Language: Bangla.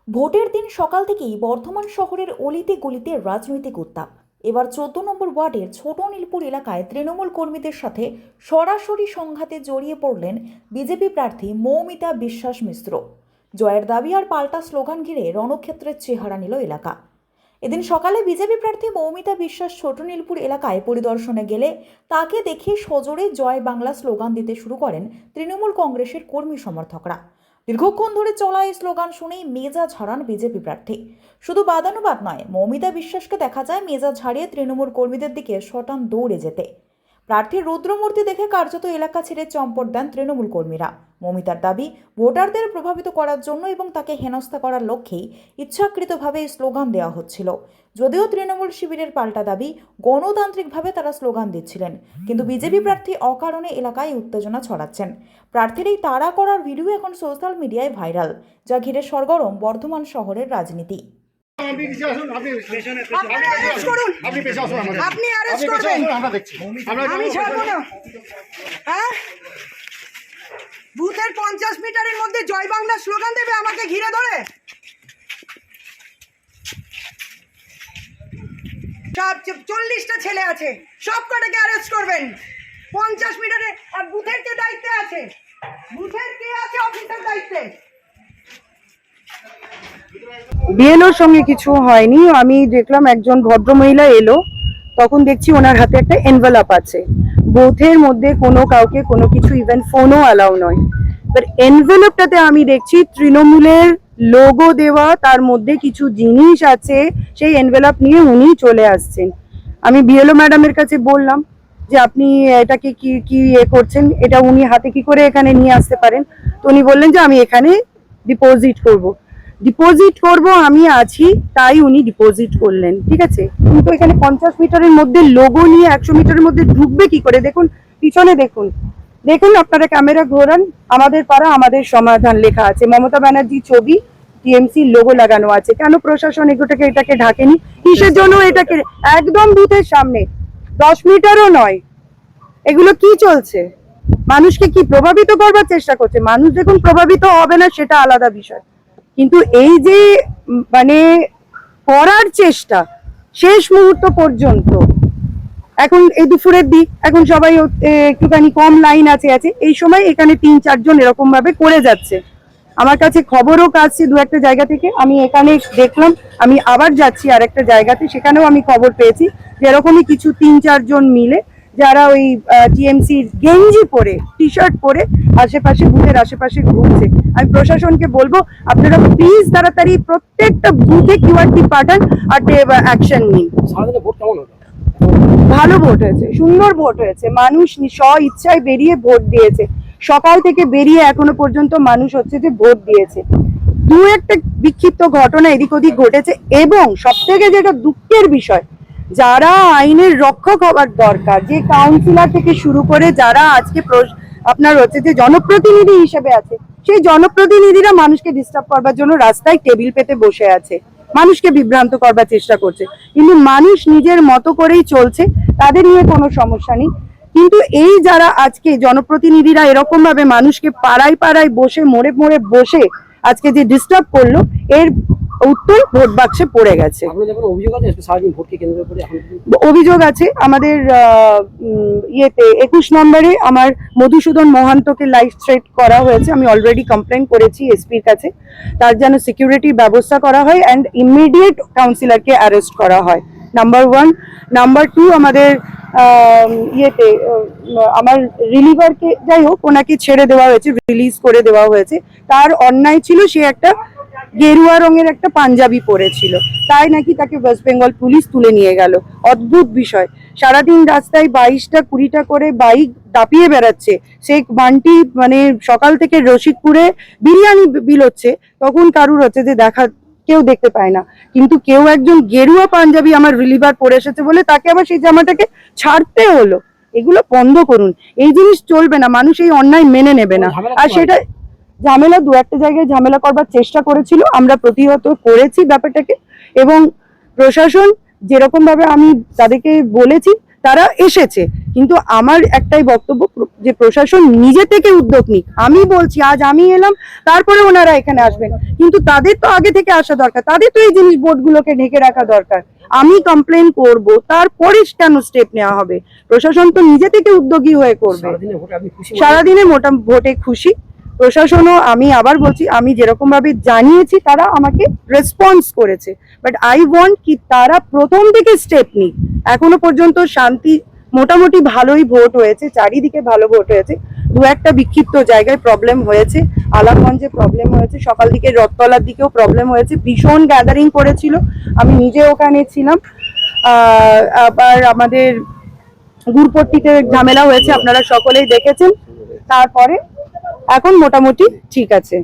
ভোটের দিন সকাল থেকেই বর্ধমান শহরের অলিতে গলিতে রাজনৈতিক উত্তাপ। এবার 14 নম্বর ওয়ার্ডের ছোট নীলপুর এলাকায় তৃণমূল কর্মীদের সাথে সরাসরি সংঘাতে জড়িয়ে পড়লেন বিজেপি প্রার্থী মৌমিতা বিশ্বাস মিশ্র। জয়ের দাবি আর পাল্টা স্লোগান ঘিরে রণক্ষেত্রের চেহারা নিল এলাকা। এদিন সকালে বিজেপি প্রার্থী মৌমিতা বিশ্বাস ছোট নীলপুর এলাকায় পরিদর্শনে গেলে তাকে দেখে সজোরে জয় বাংলা স্লোগান দিতে শুরু করেন তৃণমূল কংগ্রেসের কর্মী সমর্থকরা। দীর্ঘক্ষণ ধরে চলা এই স্লোগান শুনেই মেজাজ হারান বিজেপি প্রার্থী। শুধু বাদানুবাদ নয়, মৌমিতা বিশ্বাসকে দেখা যায় মেজাজ হারিয়ে তৃণমূল কর্মীদের দিকে শটান দৌড়ে যেতে। প্রার্থীর রুদ্রমূর্তি দেখে কার্যত এলাকা ছেড়ে চম্পট দেন তৃণমূল কর্মীরা। মৌমিতার দাবি, ভোটারদের প্রভাবিত করার জন্য এবং তাকে হেনস্থা করার লক্ষ্যেই ইচ্ছাকৃতভাবে এই স্লোগান দেওয়া হচ্ছিল। যদিও তৃণমূল শিবিরের পাল্টা দাবি, গণতান্ত্রিকভাবে তারা স্লোগান দিচ্ছিলেন, কিন্তু বিজেপি প্রার্থী অকারণে এলাকায় উত্তেজনা ছড়াচ্ছেন। প্রার্থীর এই তাড়া করার ভিডিও এখন সোশ্যাল মিডিয়ায় ভাইরাল, যা ঘিরে সরগরম বর্ধমান শহরের রাজনীতি। বুথের 50 মিটারের মধ্যে জয় বাংলা স্লোগান দেবে আমাকে ঘিরে ধরে। সব 40টা ছেলে আছে, সব কটাকে অ্যারেস্ট করবেন। 50 মিটারে আর বুথের কে দায়িত্বে আছে? বুথের কে আছে অফিসের দায়িত্বে? বিএলওর সঙ্গে কিছু হয়নি। আমি দেখলাম একজন ভদ্রমহিলা এলো, তখন দেখছি ওনার হাতে একটা এনভেলপ আছে। বুথের মধ্যে কোনো কাউকে কোনো কিছু, ইভেন ফোনও অ্যালাউ নয়। এবার এনভেলপটাতে আমি দেখছি তৃণমূলের লোগো দেওয়া, তার মধ্যে কিছু জিনিস আছে। সেই এনভেলপ নিয়ে উনি চলে আসছেন। আমি বিএলও ম্যাডামের কাছে বললাম যে আপনি এটাকে কি কি করছেন, এটা উনি হাতে কি করে এখানে নিয়ে আসতে পারেন? তো উনি বললেন যে আমি এখানে ডিপোজিট করব, আমি আছি, তাই উনি ডিপোজিট করলেন। ঠিক আছে, কিন্তু এখানে 50 মিটারের মধ্যে লোগো নিয়ে 100 মিটারের মধ্যে ঢুকবে কি করে? দেখুন পিছনে, দেখুন আপনারা ক্যামেরা ঘোরান। আমাদের পাড়া আমাদের সমাধান লেখা আছে, মমতা ব্যানার্জি ছবি, টিএমসি লোগো লাগানো আছে। কেন প্রশাসন এটাকে ঢাকেনি? কিসের জন্য? এটাকে একদম বুথের সামনে, 10 মিটারও নয়। এগুলো কি চলছে? মানুষকে কি প্রভাবিত করবার চেষ্টা করছে? মানুষ দেখুন প্রভাবিত হবে না, সেটা আলাদা বিষয়, কিন্তু এই যে মানে করার চেষ্টা শেষ মুহূর্ত পর্যন্ত, এখন এই দুপুরের দিক, এখন সবাই একটুখানি কম লাইন আছে, এই সময় এখানে 3-4 জন এরকম ভাবে করে যাচ্ছে। আমার কাছে খবরও আসছে দু একটা জায়গা থেকে। আমি এখানে দেখলাম, আমি আবার যাচ্ছি আর একটা জায়গাতে, সেখানেও আমি খবর পেয়েছি যে এরকমই কিছু 3-4 জন মিলে, যারা ওই টিএমসির গেঞ্জি পরে, টি শার্ট পরে আশেপাশে, বুথের আশেপাশে ঘুরছে। আমি প্রশাসনকে বলবো, আপনারা প্লিজ তাড়াতাড়ি প্রত্যেকটা বুথে কিউআরটি পাঠান আর অ্যাকশন নিন। ভালো ভোট হয়েছে, সুন্দর ভোট হয়েছে। মানুষ স্ব ইচ্ছায় বেরিয়ে ভোট দিয়েছে। সকাল থেকে বেরিয়ে এখনো পর্যন্ত মানুষ হচ্ছে যে ভোট দিয়েছে। দু একটা বিক্ষিপ্ত ঘটনা এদিক ওদিক ঘটেছে, এবং সব থেকে যেটা দুঃখের বিষয়, যারা আইনের রক্ষক হওয়ার দরকার, যে কাউন্সিলর থেকে শুরু করে যারা আজকে আপনার হচ্ছে যে জনপ্রতিনিধি হিসেবে আছে, সেই জনপ্রতিনিধিরা মানুষকে ডিস্টার্ব করবার জন্য রাস্তায় টেবিল পেতে বসে আছে, মানুষকে বিভ্রান্ত করবার চেষ্টা করছে। কিন্তু মানুষ নিজের মতো করেই চলছে, তাদের নিয়ে কোনো সমস্যা নেই। কিন্তু এই যারা আজকে জনপ্রতিনিধিরা এরকম ভাবে মানুষকে পাড়ায় পাড়ায় বসে, মোড়ে মোড়ে বসে আজকে যে ডিস্টার্ব করলো, এর উত্তর ভোট বাক্সে পড়ে গেছে। অভিযোগ আছে আমাদের ইয়েতে 21 নম্বরে আমার মধুসূদন মোহান্তকে লাইফ থ্রেট করা হয়েছে। আমি অলরেডি কমপ্লেন করেছি এসপির কাছে, তার যেন সিকিউরিটি ব্যবস্থা করা হয় অ্যান্ড ইমিডিয়েট কাউন্সিলরকে অ্যারেস্ট করা হয়, নাম্বার 1। নাম্বার 2, আমাদের ইয়েতে আমার রিলিভারকে, যাই হোক, ওনাকে ছেড়ে দেওয়া হয়েছে, রিলিজ করে দেওয়া হয়েছে। তার অন্যায় ছিল, সে একটা গেরুয়া রঙের একটা পাঞ্জাবি পরেছিল, তাই নাকি তাকে ওয়েস্ট বেঙ্গল পুলিশ তুলে নিয়ে গেল। অদ্ভুত বিষয়। সারাদিন রাস্তায় 22টা 20টা করে বাইক দাপিয়ে বেড়াচ্ছে। শেখ বান্টি মানে সকাল থেকে রশিদপুরে বিরিয়ানি বিল হচ্ছে, তখন কারুর হচ্ছে যে কেউ দেখতে পায় না, কিন্তু কেউ একজন গেরুয়া পাঞ্জাবি আমার রিলিভার পরে এসেছে বলে তাকে আবার সেই জামাটাকে ছাড়তে হলো। এগুলো বন্ধ করুন, এই জিনিস চলবে না, মানুষ এই অন্যায় মেনে নেবে না। আর সেটা ঝামেলা, দু একটা জায়গায় ঝামেলা করবার চেষ্টা করেছিল, আমরা প্রতিহত করেছি ব্যাপারটাকে, এবং প্রশাসন যেরকম ভাবে আমি তাদেরকে বলেছি তারা এসেছে, কিন্তু আমার একটাই বক্তব্য যে প্রশাসন নিজে থেকে উদ্যোগ নিক। আমি বলছি আজ আমি এলাম, তারপরে ওনারা এখানে আসবেন, কিন্তু তাদের তো আগে থেকে আসা দরকার, তাদের তো এই জিনিস বোর্ডগুলোকে ঢেকে রাখা দরকার। আমি কমপ্লেন করব, তারপরে কেন স্টেপ নেওয়া হবে? প্রশাসন তো নিজে থেকে উদ্যোগী হয়ে করবে। সারাদিনে মোটা ভোটে খুশি প্রশাসনও। আমি আবার বলছি, আমি যেরকম ভাবে জানিয়েছি তারা আমাকে রেসপন্স করেছে, বাট আই ওয়ান্ট কি তারা প্রথম থেকে স্টেপ নিক। এখনো পর্যন্ত শান্তি মোটামুটি ভালোই ভোট হয়েছে, চারিদিকে ভালো ভোট হয়েছে। দু একটা বিক্ষিপ্ত জায়গায় প্রবলেম হয়েছে, আলামগঞ্জে প্রবলেম হয়েছে, সকাল দিকে রথতলার দিকেও প্রবলেম হয়েছে, ভীষণ গ্যাদারিং করেছিল, আমি নিজে ওখানে ছিলাম। আবার আমাদের গুরপট্টিতে ঝামেলা হয়েছে, আপনারা সকলেই দেখেছেন। তারপরে এখন মোটামুটি ঠিক আছে।